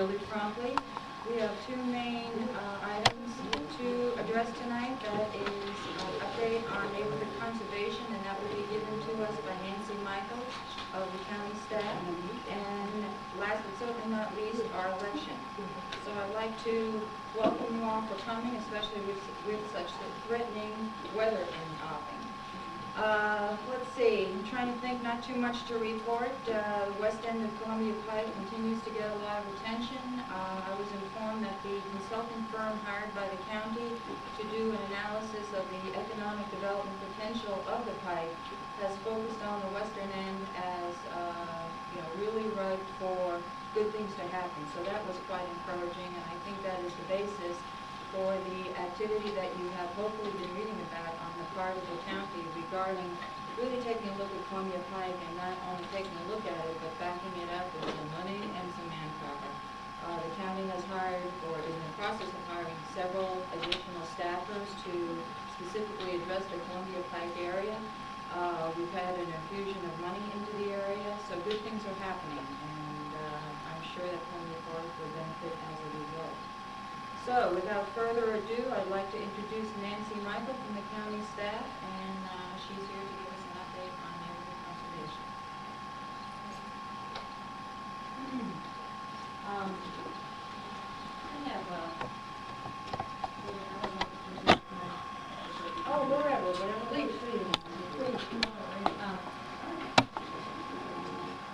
Really promptly. We have two main items to address tonight. That is an update on neighborhood conservation, and that will be given to us by Nancy Michael of the county staff. And last but certainly not least, our election. So I'd like to welcome you all for coming, especially with such threatening weather in offing. Let's see, I'm trying to think, not too much to report. The west end of Columbia Pike continues to get a lot of attention. I was informed that the consulting firm hired by the county to do an analysis of the economic development potential of the Pike has focused on the western end as really ripe for good things to happen. So that was quite encouraging, and I think that is the basis for the activity that you have hopefully been reading about on the part of the county regarding really taking a look at Columbia Pike and not only taking a look at it, but backing it up with some money and some manpower. The county has hired, or is in the process of hiring, several additional staffers to specifically address the Columbia Pike area. We've had an infusion of money into the area, so good things are happening, and I'm sure that Columbia Park will benefit as a result. So, without further ado, I'd like to introduce Nancy Michael from the county staff, and she's here to give us an update on neighborhood conservation. I have whatever, please.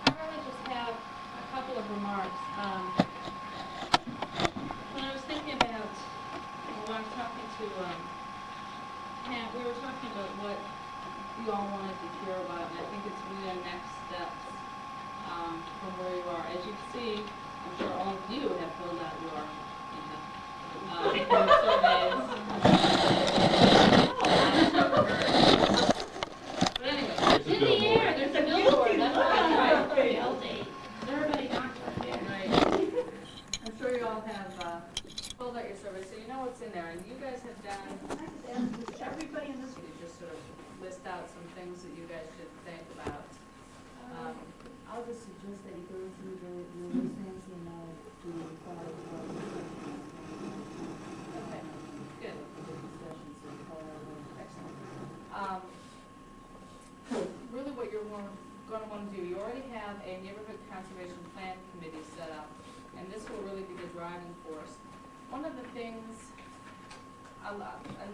I really just have a couple of remarks. When I was thinking about, when I was talking to Pat, we were talking about what you all wanted to hear about, and I think it's really the next steps from where you are. As you can see, I'm sure all of you have filled out your surveys. But anyway, in the air, there's a billboard. That's right. Everybody knocks on there. Right. I'm sure you all have filled out your survey, so you know what's in there. And you guys have done, everybody in this group just sort of list out some things that you guys should think about. I'll just suggest that you go through the list, Nancy, and I'll do the follow-up. Okay, good. Discussions and follow-up. Excellent. Really what you're going to want to do, you already have a neighborhood conservation plan committee set up, and this will really be the driving force. One of the things, a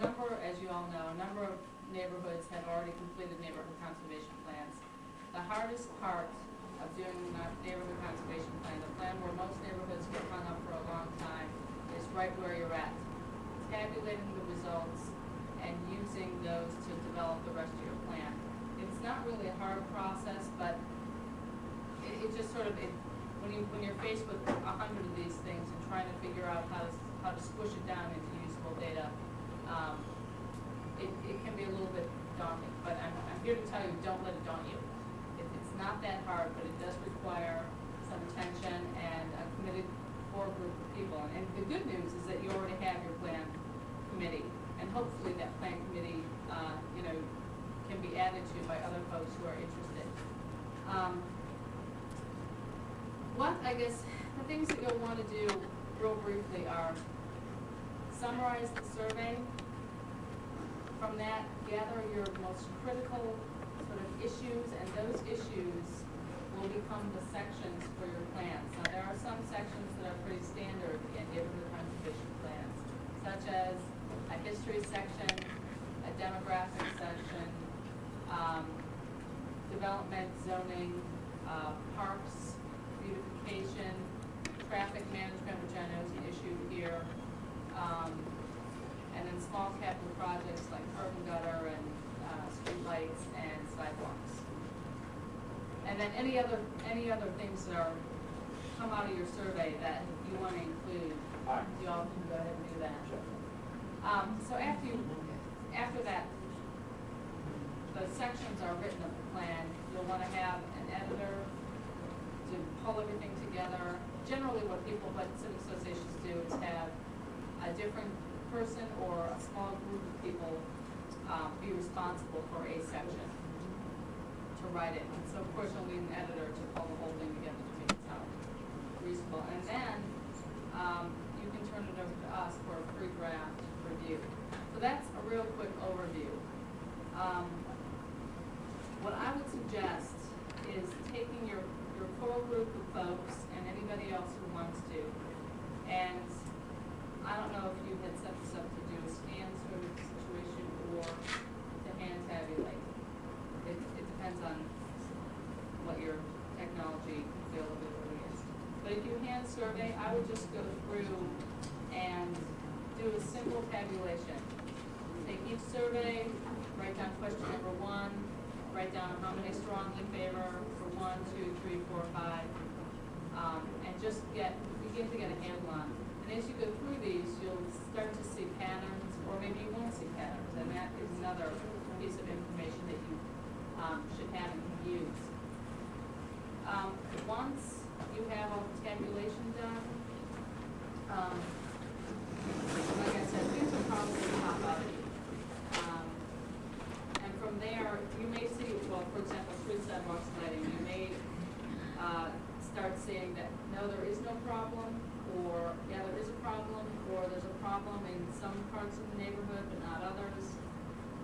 number, as you all know, a number of neighborhoods have already completed neighborhood conservation plans. The hardest part of doing a neighborhood conservation plan, the plan where most neighborhoods get hung up for a long time, is right where you're at. Tabulating the results and using those to develop the rest of your plan. It's not really a hard process, but it just sort of, when you're faced with 100 of these things and trying to figure out how to squish it down into usable data, it can be a little bit daunting. But I'm here to tell you, don't let it daunt you. It's not that hard, but it does require some attention and a committed core group of people. And the good news is that you already have your plan committee, and hopefully that plan committee, can be added to by other folks who are interested. The things that you'll want to do real briefly are summarize the survey. From that, gather your most critical sort of issues, and those issues will become the sections for your plans. Now, there are some sections that are pretty standard in neighborhood conservation plans, such as a history section, a demographic section, development, zoning, parks, beautification, traffic management, which I know is an issue here, and then small capital projects like curb and gutter and street lights and sidewalks. And then any other things that come out of your survey that you want to include, you all can go ahead and do that. So after that, the sections are written of the plan. You'll want to have an editor to pull everything together. Generally, what civic associations do is have a different person or a small group of people be responsible for a section to write it. And so, of course, you'll need an editor to pull the whole thing together to make it sound reasonable. And then survey, I would just go through and do a simple tabulation. Take each survey, write down question number 1, write down how many strongly favor for 1, 2, 3, 4, 5, and just begin to get a handle on it. And as you go through these, you'll start to see patterns, or maybe you won't see patterns, and that is another piece of information that you should have and can use. Once you have all the tabulation done, like I said, things will probably pop up. And from there, you may see, well, for example, street sidewalks lighting, you may start seeing that, no, there is no problem, or, yeah, there is a problem, or there's a problem in some parts of the neighborhood, but not others.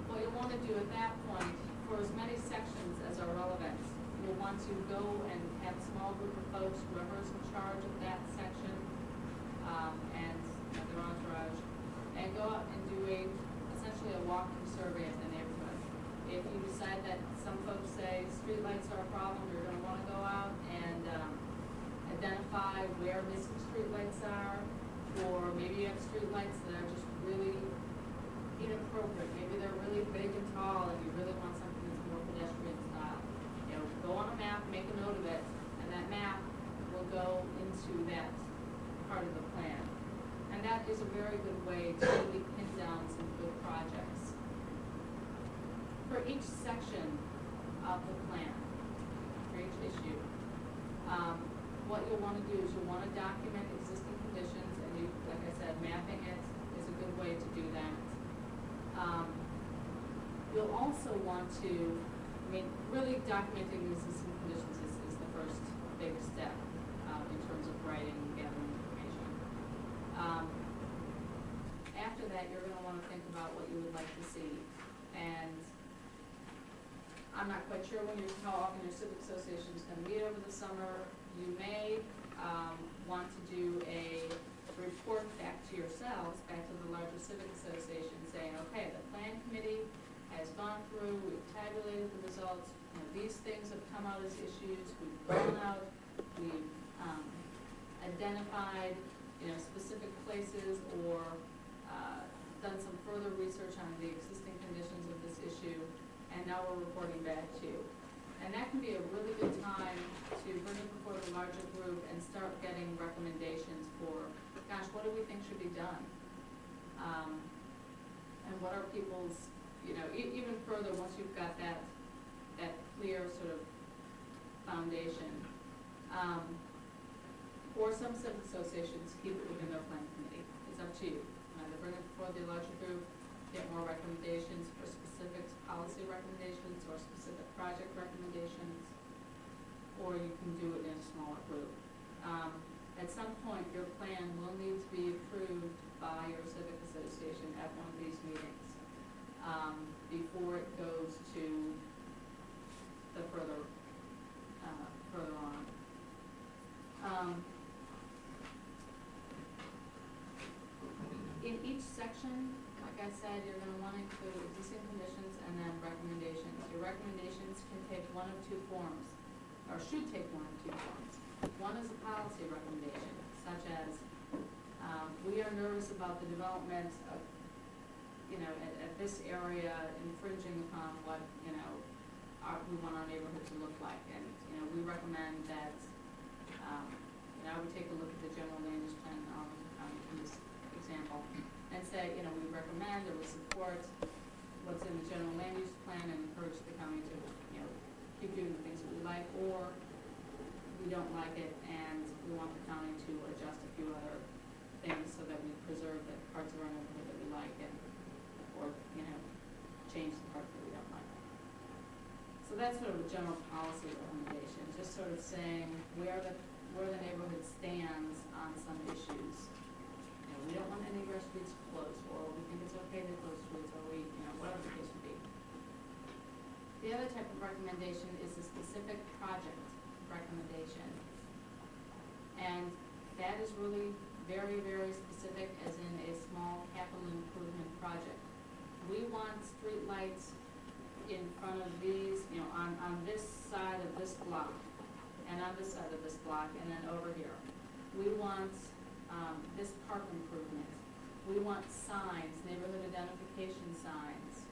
What you'll want to do at that point, for as many sections as are relevant, you'll want to go and have a small group of folks, whoever is in charge of that section, and their entourage, and go out and do essentially a walkthrough survey of the neighborhood. If you decide that some folks say streetlights are a problem, you're gonna wanna go out and identify where missing streetlights are, or maybe you have streetlights that are just really inappropriate. Maybe they're really big and tall, and you really want something that's more pedestrian style. You know, go on a map, make a note of it, and that map will go into that part of the plan. And that is a very good way to really pin down some good projects. For each section of the plan, for each issue, what you'll want to do is you'll want to document existing conditions, and you, like I said, mapping it is a good way to do that. You'll also want to, really documenting existing conditions is the first big step in terms of writing and gathering information. After that, you're going to want to think about what you would like to see. And I'm not quite sure how often your civic association is going to meet over the summer. You may want to do a report back to yourselves, back to the larger civic association, saying, okay, the plan committee has gone through, we've tabulated the results, these things have come out as issues, we've gone out, we've identified, specific places, or done some further research on the existing conditions of this issue, and now we're reporting back to you. And that can be a really good time to bring it before the larger group and start getting recommendations for, gosh, what do we think should be done? And what are people's, even further, once you've got that clear sort of foundation. Or some civic associations keep it within their plan committee. It's up to you. Either bring it before the larger group, get more recommendations for specific policy recommendations or specific project recommendations, or you can do it in a smaller group. At some point, your plan will need to be approved by your civic association at one of these meetings before it goes to the further on. In each section, like I said, you're going to want to include existing conditions and then recommendations. Your recommendations can take one of two forms, or should take one of two forms. One is a policy recommendation, such as, we are nervous about the development of, at this area infringing upon what, we want our neighborhood to look like. And, we recommend that, I would take a look at the general land use plan in this example, and say, we recommend or we support what's in the general land use plan and encourage the county to, keep doing the things that we like, or we don't like it and we want the county to adjust a few other things so that we preserve the parts of our neighborhood that we like, and, or, change the parts that we don't like. So that's sort of a general policy recommendation, just sort of saying where the neighborhood stands on some issues. We don't want any of our streets closed, or we think it's okay to close streets, or we, whatever the case would be. The other type of recommendation is a specific project recommendation. And that is really very, very specific, as in a small capital improvement project. We want streetlights in front of these, on this side of this block, and on this side of this block, and then over here. we want, this park improvement. We want signs, neighborhood identification signs.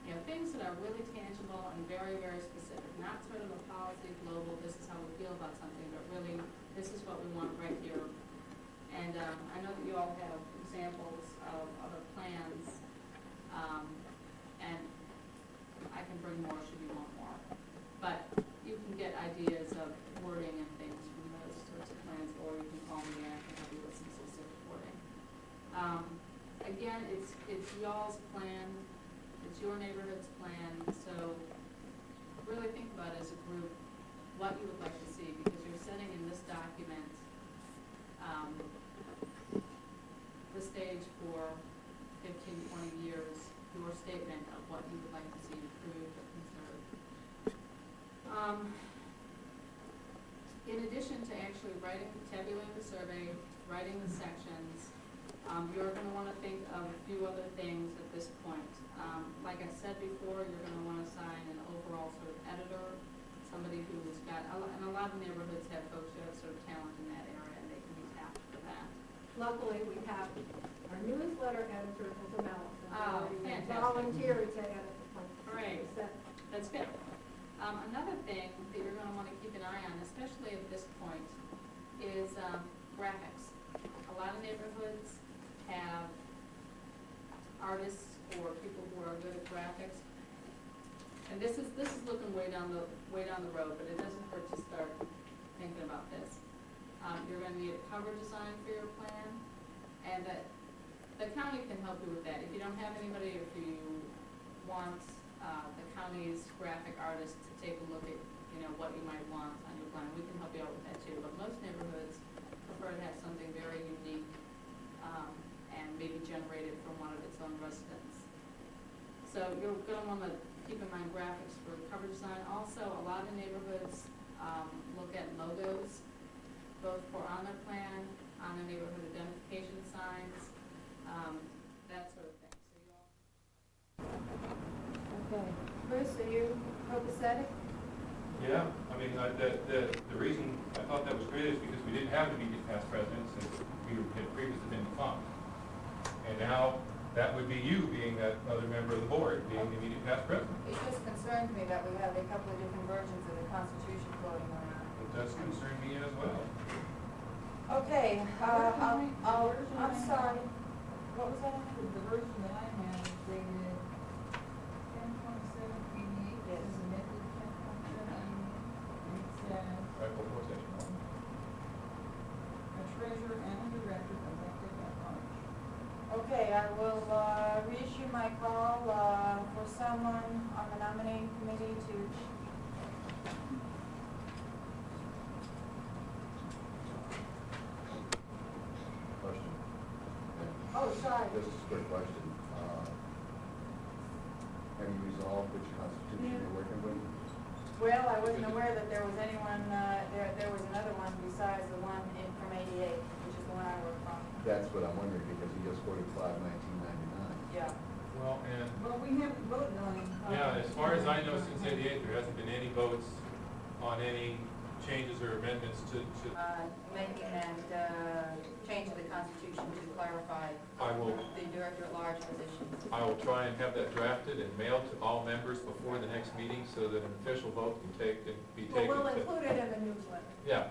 You know, things that are really tangible and very, very specific, not sort of a policy global, this is how we feel about something, but really, this is what we want right here. And, I know that you all have examples of other plans, and I can bring more should you want more. But you can get ideas of wording and things from those sorts of plans, or you can call me and I can help you with some specific wording. Again, it's y'all's plan, it's your neighborhood's plan, so really think about it as a group, what you would like to see, because you're setting in this document, the stage for 15, 20 years, your statement of what you would like to see improved or conserved. In addition to actually tabulating the survey, writing the sections, you're gonna wanna think of a few other things at this point. Like I said before, you're gonna wanna assign an overall sort of editor, somebody who's got, and a lot of neighborhoods have folks who have sort of talent in that area, and they can be tapped for that. Luckily, we have our newsletter editor, Mr. Mellison. Oh, fantastic. Volunteered to edit the plan. Great. That's good. Another thing that you're gonna wanna keep an eye on, especially at this point, is graphics. A lot of neighborhoods have artists or people who are good at graphics. And this is looking way down the road, but it doesn't hurt to start thinking about this. You're gonna need a cover design for your plan, and the county can help you with that. If you don't have anybody, if you want the county's graphic artist to take a look at, you know, what you might want on your plan, we can help you out with that too. But most neighborhoods prefer to have something very unique and maybe generated from one of its own residents. So you're going to want to keep in mind graphics for cover design. Also, a lot of neighborhoods look at logos, both for on their plan, on the neighborhood identification signs, that sort of thing. So you all. Okay. Bruce, are you copacetic? Yeah, I mean, the reason I thought that was great is because we didn't have immediate past presidents, since we had previously been defunct. And now, that would be you being that other member of the board, being the immediate past president. It just concerns me that we have a couple of different versions of the Constitution floating around. It does concern me as well. Okay, I'm sorry. What was that? The version that I have is dated 10/27/88, Yes. is amended 10/27, and it says, Right, what was that? a treasurer and a director elected at large. Okay, I will reissue my call for someone on the nominating committee to. Question. Oh, sorry. Just a quick question. Have you resolved which constitution you're working with? Well, I wasn't aware that there was anyone, there was another one besides the one from 88, which is the one I work from. That's what I'm wondering, because he just quoted 5/1999. Yeah. Well, and, Well, we haven't voted on it. yeah, as far as I know, since '88, there hasn't been any votes on any changes or amendments to, Making that change to the Constitution to clarify I will the director at large position. I will try and have that drafted and mailed to all members before the next meeting so that an official vote can be Well, taken. we'll include it in the newsletter. Yeah,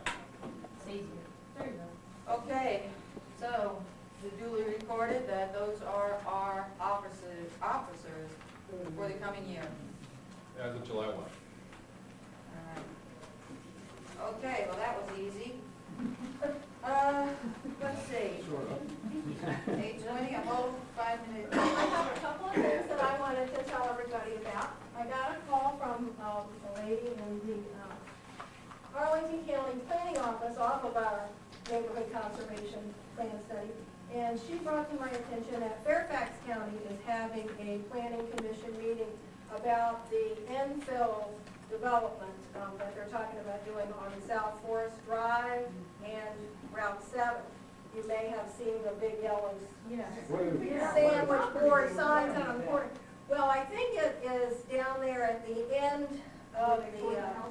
It's easier. There you go. Okay, so we duly recorded that those are our officers for the coming year. as of July 1. Okay, well, that was easy. Let's see. 8:20, a whole 5 minutes. I have a couple of things that I wanted to tell everybody about. I got a call from a lady in the Arlington County Planning Office off of our neighborhood conservation plan study. And she brought to my attention that Fairfax County is having a planning commission meeting about the infill development that they're talking about doing on South Forest Drive and Route 7. You may have seen the big yellow sandwich board signs out on the corner. Well, I think it is down there at the end of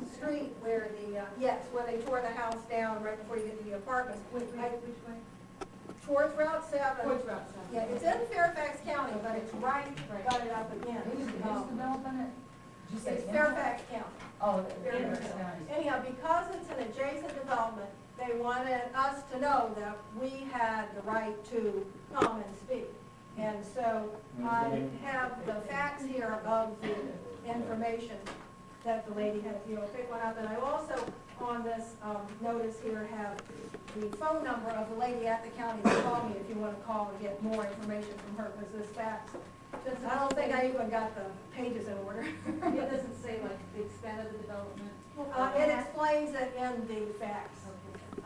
the street where the, yes, where they tore the house down right before you get to the apartments. Which way? Towards Route 7. Towards Route 7. Yeah, it's in Fairfax County, but it's right, butted up against. Who's developing it? Did you say It's Intel? Fairfax County. Oh, Fairfax Fairfax County. Anyhow, because it's an adjacent development, they wanted us to know that we had the right to come and speak. And so I have the facts here of the information that the lady had, pick one up. And I also, on this notice here, have the phone number of the lady at the county to call me if you want to call and get more information from her, because this fax, I don't think I even got the pages in order. It doesn't say like the extent of the development. It explains it in the fax.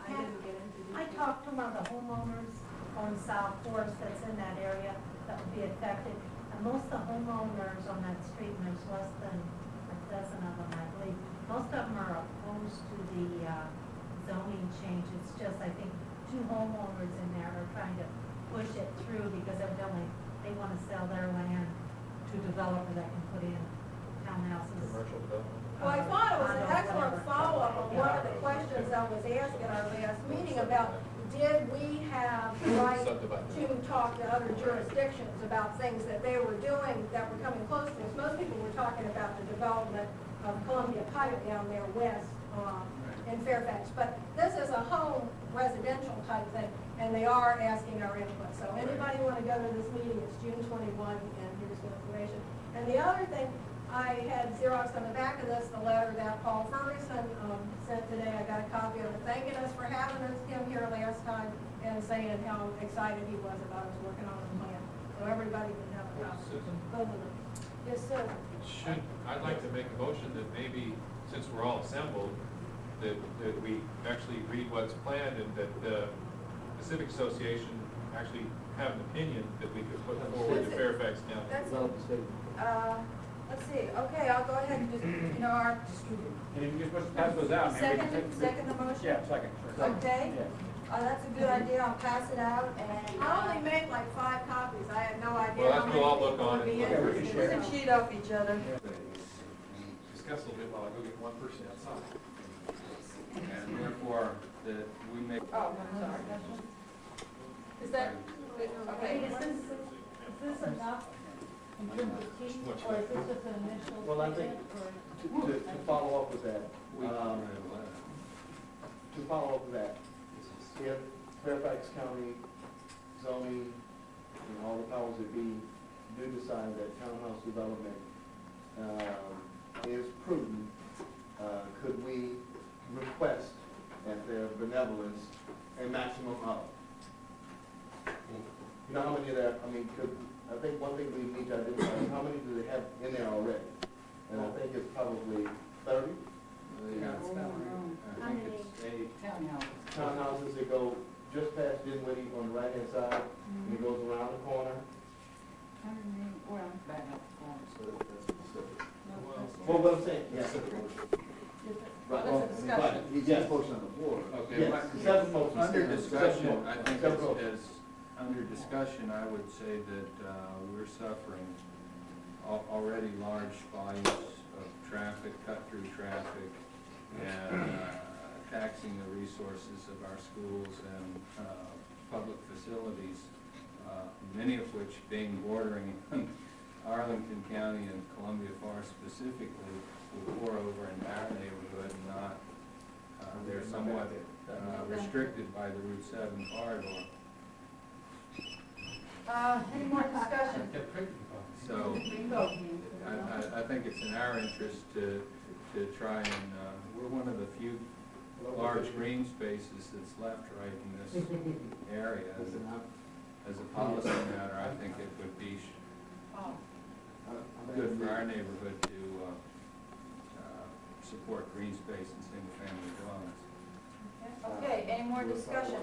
I didn't get into I detail. talked to one of the homeowners on South Forest that's in that area that would be affected. And most of the homeowners on that street, and there's less than a dozen of them, I believe, most of them are opposed to the zoning change. It's just, I think, two homeowners in there are trying to push it through because evidently they want to sell their land to a developer that can put in townhouses. Commercial development. Well, I thought it was an excellent follow-up on one of the questions that was asked at our last meeting about, did we have the right to talk to other jurisdictions about things that they were doing that were coming close to us? Most people were talking about the development of Columbia Pike down there west in Fairfax. But this is a home residential type thing, and they are asking our input. So anybody want to go to this meeting, it's June 21, and here's the information. And the other thing, I had Xerox on the back of this, the letter that Paul Ferguson sent today. I got a copy of it, thanking us for having him here last time and saying how excited he was about us working on the plan. So everybody can have a copy. Susan? Both of them. Yes, sir. I'd like to make a motion that maybe, since we're all assembled, that we actually read what's planned and that the Pacific Association actually have an opinion that we could put forward to Fairfax County. That's, Develop a statement. let's see, okay, I'll go ahead and just, our And if you're supposed to pass those out, maybe we can second the motion? Yeah, second, sure. Okay, Yeah. that's a good idea, I'll pass it out, and. I only made like 5 copies. I had no idea Well, how that's many what I'll people look on would be it. Yeah, we can interested. We share. can cheat off each other. Discuss a little bit while I go get one person outside. And therefore, that we make. Oh, I'm sorry. Is that, okay, Is this enough in terms of teeth, or is this just an initial? Well, I think statement, or- to follow up with that, We can um, write a letter. to follow up with that, if Fairfax County zoning, and all the powers that be, do decide that townhouse development, is prudent, could we request at their benevolence a maximum of? You know how many of that, I mean, I think one thing we need to identify is how many do they have in there already? And I think it's probably 30 Yeah, How I think many? it's 8. townhouses that go just past Dinwiddie on the right-hand side, and it goes around the corner. So that's specific. Well, Well, what I'm saying, yeah. Right. Well, that's a discussion. But, yes, motion on the floor. Okay, Yes, what- seven motions. under Seven discussion, motions. I think Seven motions. under discussion, I would say that we're suffering already large volumes of traffic, cut-through traffic, and taxing the resources of our schools and public facilities, many of which being bordering Arlington County and Columbia Forest specifically, will pour over into our neighborhood, not, they're somewhat restricted by the Route 7 corridor. Any more discussion? So, I think it's in our interest to try and, we're one of the few large green spaces that's left right in this area. As a policy matter, I think it would be Oh, good for our neighborhood to support green space and single-family dwellings. okay, any more discussion?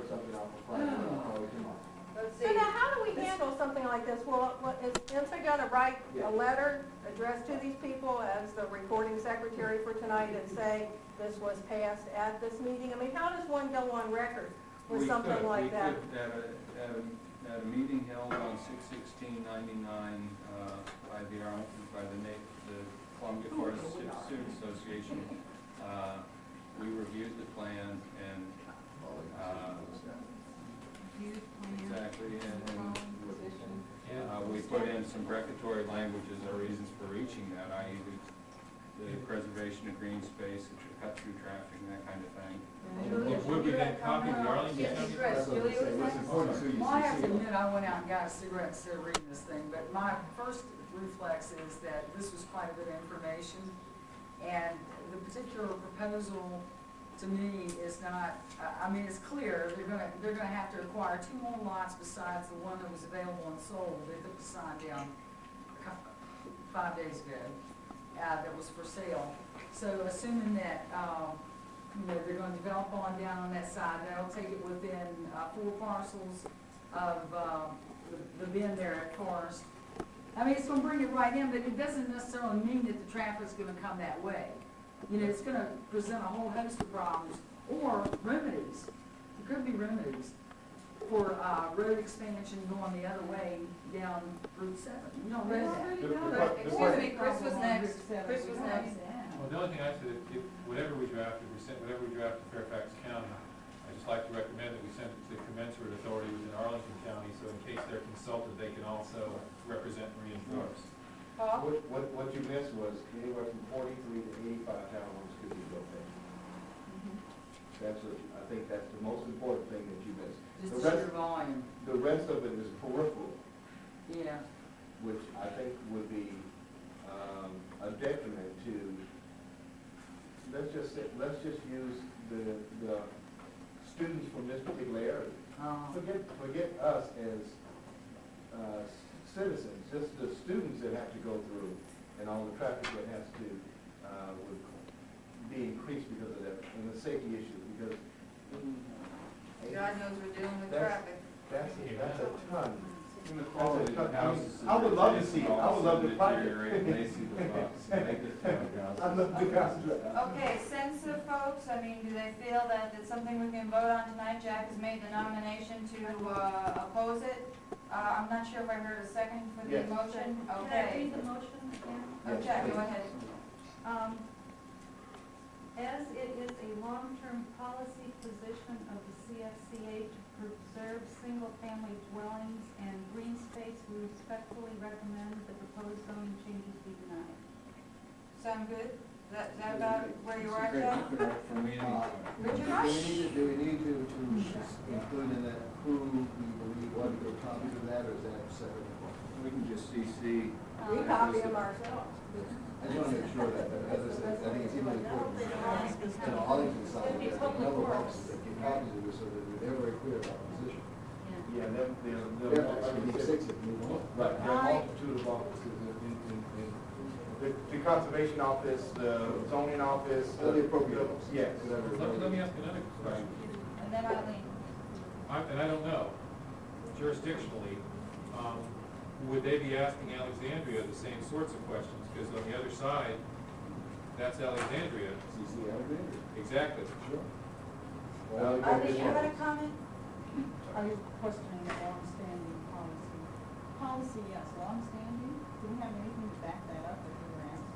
Let's see. So now, how do we handle something like this? Well, is INSA gonna write a letter addressed to these people as the recording secretary for tonight and say this was passed at this meeting? I mean, how does one go on record with something like that? We could, at a meeting held on 6/16/99, by the Columbia Forest Student Association, we reviewed the plan and, exactly, and we put in some precatory languages or reasons for reaching that, i.e. the preservation of green space, cut-through traffic, and that kind of thing. Would we then copy the Arlington Yes, County? Chris, Julie was What's next. important to you, Well, I have to CC. admit, I went out and got a cigarette instead of reading this thing, but my first reflex is that this was quite a bit of information. And the particular proposal, to me, is not, I mean, it's clear, they're gonna have to acquire 2 more lots besides the one that was available and sold. They took the sign down 5 days ago, that was for sale. So assuming that, they're gonna develop on down on that side, that'll take it within 4 parcels of the bend there at Forest. I mean, it's gonna bring it right in, but it doesn't necessarily mean that the traffic's gonna come that way. It's gonna present a whole host of problems, or remedies. There could be remedies for road expansion going the other way down Route 7. You don't know that. Excuse me, Chris was next. Chris was next. Well, the only thing I said, if whatever we draft to Fairfax County, I'd just like to recommend that we send it to the commensurate authority within Arlington County, so in case they're consulted, they can also represent and reinforce. Paul? What you missed was anywhere from 43 to 85 townhomes could be built there. I think that's the most important thing that you missed. Just The the rest- sheer volume, The rest of it is peripheral, yeah. which I think would be a detriment to, let's just use the students from this particular area. Forget us as citizens, just the students that have to go through and all the traffic that has to, would be increased because of that, and the safety issues, because God knows we're dealing with That's- traffic. that's a ton. And the quality of the houses. I would love to see it. I would love to find it. Deteriorate, and they see the spots, and make it town houses. I'd love to concentrate. Okay, sense of folks, I mean, do they feel that it's something we can vote on tonight? Jack has made the nomination to oppose it. I'm not sure if I heard a second for the Yes. motion. Can I Okay. read the motion again? Okay, go ahead. As it is a long-term policy position of the CFCA to preserve single-family dwellings and green space, we respectfully recommend the proposed zoning changes be denied. Sound good? Is that about where you are, Great, Jack? you can work for me anytime. Richard Do Rush? we need to include in that who we believe, what the copies of that, or is that separate? We can just CC. We copy them ourselves. I just want to make sure that, as I said, I think it's even important. Arlington side, It'd be there's a public number of works. offices that get copies of this, so that they're very clear about the position. Yeah, Fairfax can be 6 if we want. Right, there are a multitude of offices in the conservation office, the zoning office. All the appropriate. Yes. Let me ask another question. And then Eileen. And I don't know, jurisdictionally, would they be asking Alexandria the same sorts of questions? Because on the other side, that's Alexandria. CC Alexandria. Exactly. Sure. Eileen, you had a comment? Are you questioning the long-standing policy? Policy, yes, long-standing. Do we have anything to back that up if we were asked?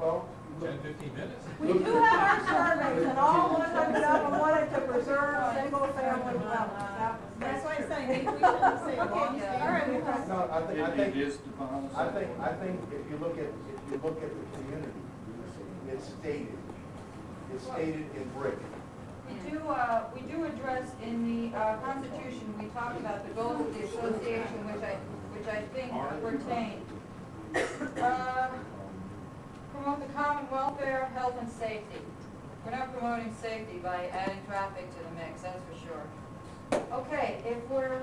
Well, 10, 15 minutes. We do have our surveys, and all one of them wanted to preserve single-family dwellings. That's why I'm saying, maybe we shouldn't say Okay, long-standing. all right, we have- no, It is the policy. I think if you look at the community, it's stated in brick. We do address in the Constitution, we talk about the goals of the association, which I think pertain. Promote the common welfare, health, and safety. We're not promoting safety by adding traffic to the mix, that's for sure. Okay, if we're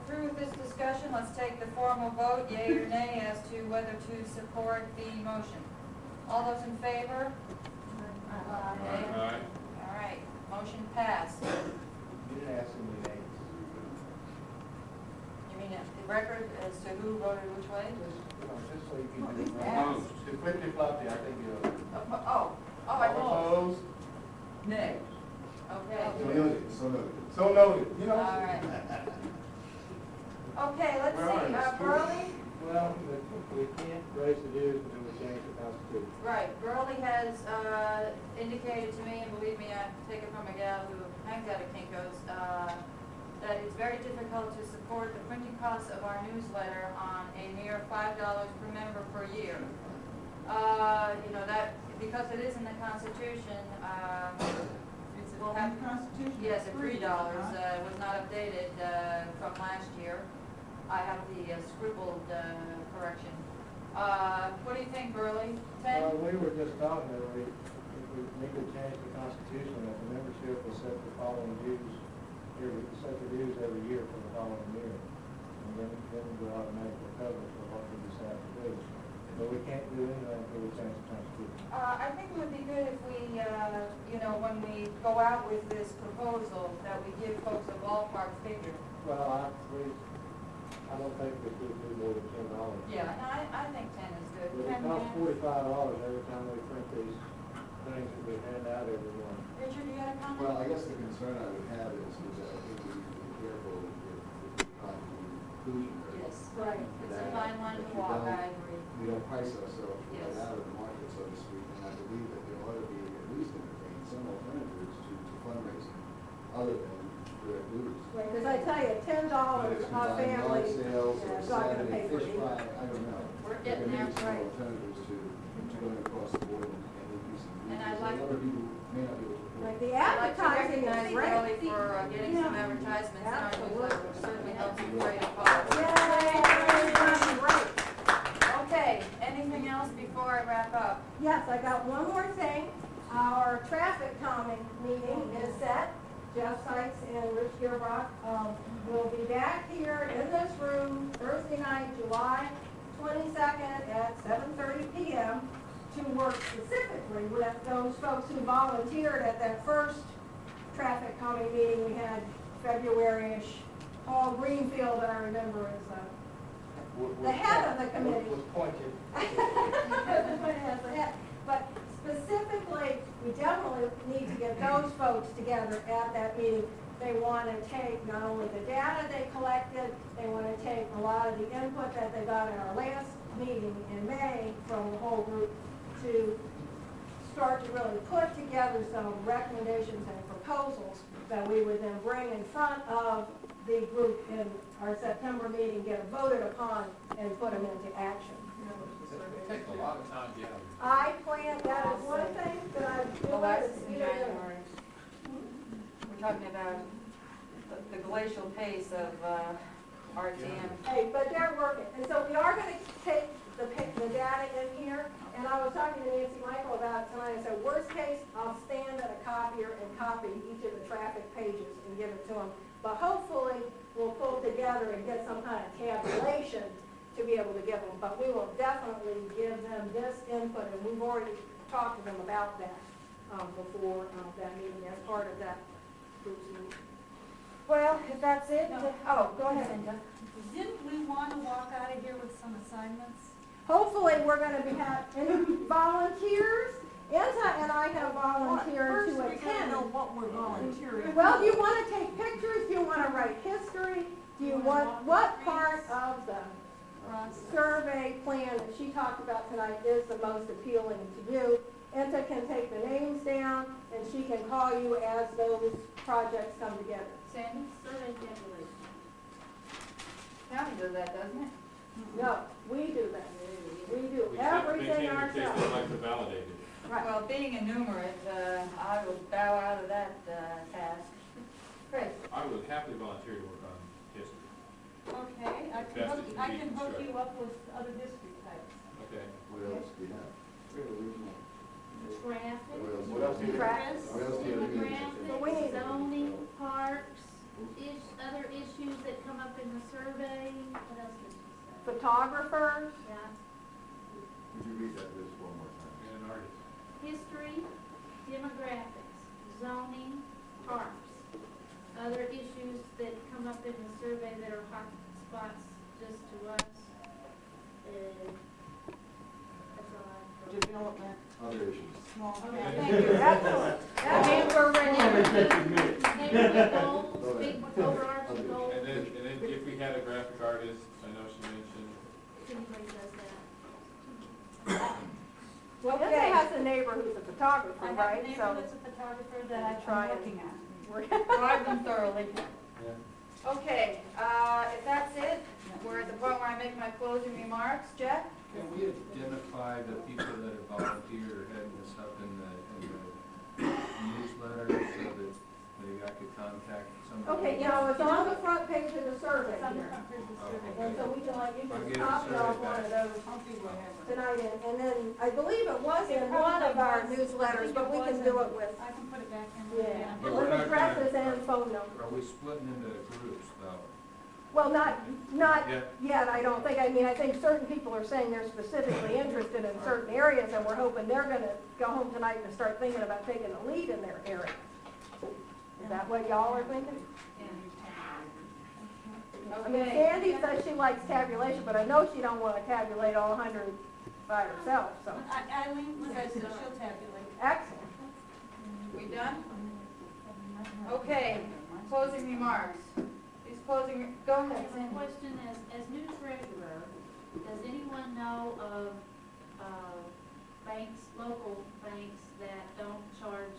through with this discussion, let's take the formal vote, yea or nay, as to whether to support the motion. All those in favor? Nay? All right. All right, motion passed. You didn't ask them the names. You mean the record as to who voted which way? Just so you can do it. Opposed. The flippy-floppy, I think you're. Oh, I voted. Opposed? Nay. Okay. So noted, you know. All right. Okay, let's Where are see, you? Burley, Well, we can't raise the dues until we change the constitution. Right, Burley has, indicated to me, and believe me, I take it from a gal who hangs out at Kinko's, that it's very difficult to support the printing costs of our newsletter on a mere $5 per member per year. You know, that, because it is in the Constitution, we'll have, In the Constitution, yes, it's at free, $3, right? was not updated, from last year. I have the scribbled, correction. What do you think, Burley? 10? We were just talking that if we need to change the constitution, that the membership will set the following dues, set the dues every year for the following year. And then we'll automatically cover for what we decide to do. But we can't do anything until we change the constitution. I think it would be good if we, you know, when we go out with this proposal, that we give folks a ballpark figure. Well, I don't think we could do more than $10. Yeah, no, I think 10 is good. But it 10 costs grand. $45 every time we print these things that we hand out every month. Richard, you got a comment? Well, I guess the concern I would have is that I think we need to be careful if we try to do inclusion rates. Yes. Right. It's a fine line to walk, I agree. We don't price ourselves Yes. right out of the market, so to speak, and I believe that there ought to be at least entertain some alternatives to fundraising other than direct dues. Because I tell you, $10 Whether it's a from buying family, yard sales or yeah, is not gonna Saturday pay for fish it fry, either. I don't know. We're But getting there may there, be some right. alternatives to going across the board and increasing dues. And I'd like- Other people may not be able to afford. Like the I'd like to advertising recognize is great. Burley for getting some advertisements in our newsletter, which certainly helps you create a policy. Yay, great. Okay, anything else before I wrap up? Yes, I got one more thing. Our traffic calming meeting is set. Jeff Sykes and Rich Gearbach will be back here in this room Thursday night, July 22nd at 7:30 p.m. to work specifically with those folks who volunteered at that first traffic calming meeting we had February-ish. Paul Greenfield, I remember, is the head of the committee. Was pointed. But specifically, we definitely need to get those folks together at that meeting. They want to take not only the data they collected, they want to take a lot of the input that they got in our last meeting in May from the whole group to start to really put together some recommendations and proposals that we would then bring in front of the group in our September meeting, get them voted upon, and put them into action. It takes a lot of time, yeah. I plan, that is one thing that I do. Well, that's in January. We're talking about the glacial pace of RTM. Hey, but they're working, and so we are gonna take the data in here, and I was talking to Nancy Michael about it tonight. I said, worst case, I'll stand at a copier and copy each of the traffic pages and give it to them. But hopefully, we'll pull together and get some kind of tabulation to be able to give them. But we will definitely give them this input, and we've already talked to them about that before that meeting, as part of that group's meeting. Well, if that's it, oh, go ahead, Linda. Didn't we want to walk out of here with some assignments? Hopefully, we're gonna be having volunteers. Anna and I have volunteered to First, we gotta attend. know what we're volunteering. Well, do you wanna take pictures? Do you wanna write history? Do you want, what part of the survey plan that she talked about tonight is the most appealing to you? Enta can take the names down, and she can call you as those projects come together. Sandy? Survey tabulation. County does that, doesn't it? No, we do that. We do We have to everything maintain the case ourselves. they'd like to validate it. Right. Well, being enumerate, I would bow out of that task. Chris? I would happily volunteer to work on history. Okay, I can hook you up with other district types. Okay. What else do you have? We have a regional. Traffic. What else do you have? Traffic. What else do you have? But we need- Demographics, zoning, parks, other issues that come up in the survey. What else did you say? Photographers. Yeah, Would you read that list one more time? And an artist. history, demographics, zoning, parks. Other issues that come up in the survey that are hot spots just to us. That's all I. Development, Other issues. small. Thank you. Excellent. Neighborhood goals, big overarching goals. And then if we had a graphic artist, I know she mentioned, Can photographer, I have right? a neighbor So that's a photographer that Try I'm it. looking at. Drive them thoroughly. Yeah. Okay, if that's it, we're at the point where I make my closing remarks. Jeff? Can we identify the people that have volunteered or heading this up in the newsletter so that maybe I could contact somebody? Okay, you know, it's on the front page of the survey It's on the here. front page of the Oh, survey. And so we can, like, you I'll can get the copy survey off one back. of those I'll do whatever. tonight, and then I believe it was in one of our newsletters, but we can do it with, I can put it back in. yeah, But we're with not addresses gonna- and phone numbers. Are we splitting into groups though? Well, not Yet? yet, I don't think. I mean, I think certain people are saying they're specifically interested in certain areas, and we're hoping they're gonna go home tonight and start thinking about taking the lead in their area. Is that what y'all are thinking? I mean, Sandy says she likes tabulation, but I know she don't wanna tabulate all 100 by herself, so. Eileen says that she'll tabulate. Excellent. We done? Okay, closing remarks. These closing, go ahead, The Sandy. question is, as news regular, does anyone know of, banks, local banks that don't charge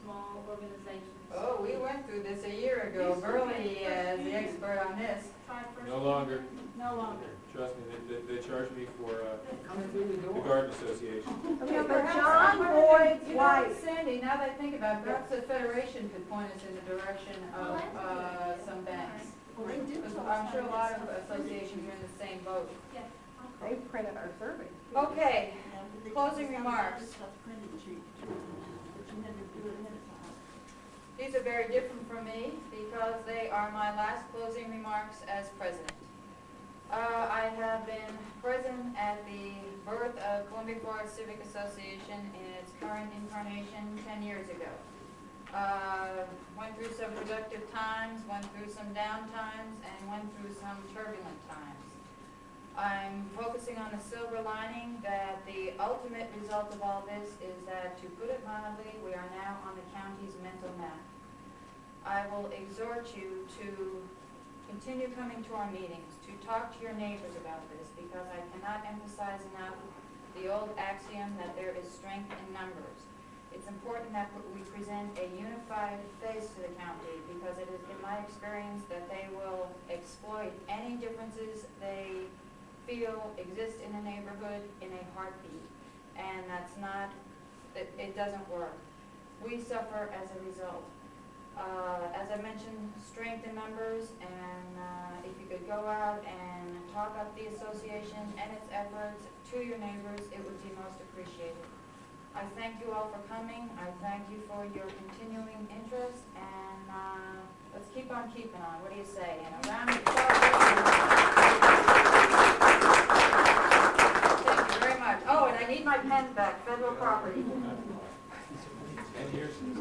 small organizations? Oh, we went through this a year ago. Burley is the expert on this. No longer, No longer. trust me, they charge me for, Coming through the the door. Garden Association. Okay, but John Boyd's You know, wife, Sandy, now that I think about it, perhaps the Federation could point us in the direction of, some banks. Well, they do. Because I'm sure a lot of associations are in the same boat. they printed our survey. Okay, closing remarks. These are very different from me because they are my last closing remarks as president. I have been present at the birth of Columbia Forest Civic Association in its current incarnation 10 years ago. Went through some productive times, went through some down times, and went through some turbulent times. I'm focusing on the silver lining that the ultimate result of all this is that, to put it mildly, we are now on the county's mental map. I will exhort you to continue coming to our meetings, to talk to your neighbors about this, because I cannot emphasize enough the old axiom that there is strength in numbers. It's important that we present a unified face to the county, because it is in my experience that they will exploit any differences they feel exist in a neighborhood in a heartbeat. And that's not, it doesn't work. We suffer as a result. As I mentioned, strength in numbers, and if you could go out and talk up the association and its efforts to your neighbors, it would be most appreciated. I thank you all for coming. I thank you for your continuing interest, and let's keep on keeping on. What do you say? And a round of applause. Thank you very much. Oh, and I need my pens back, federal property. 10 years since.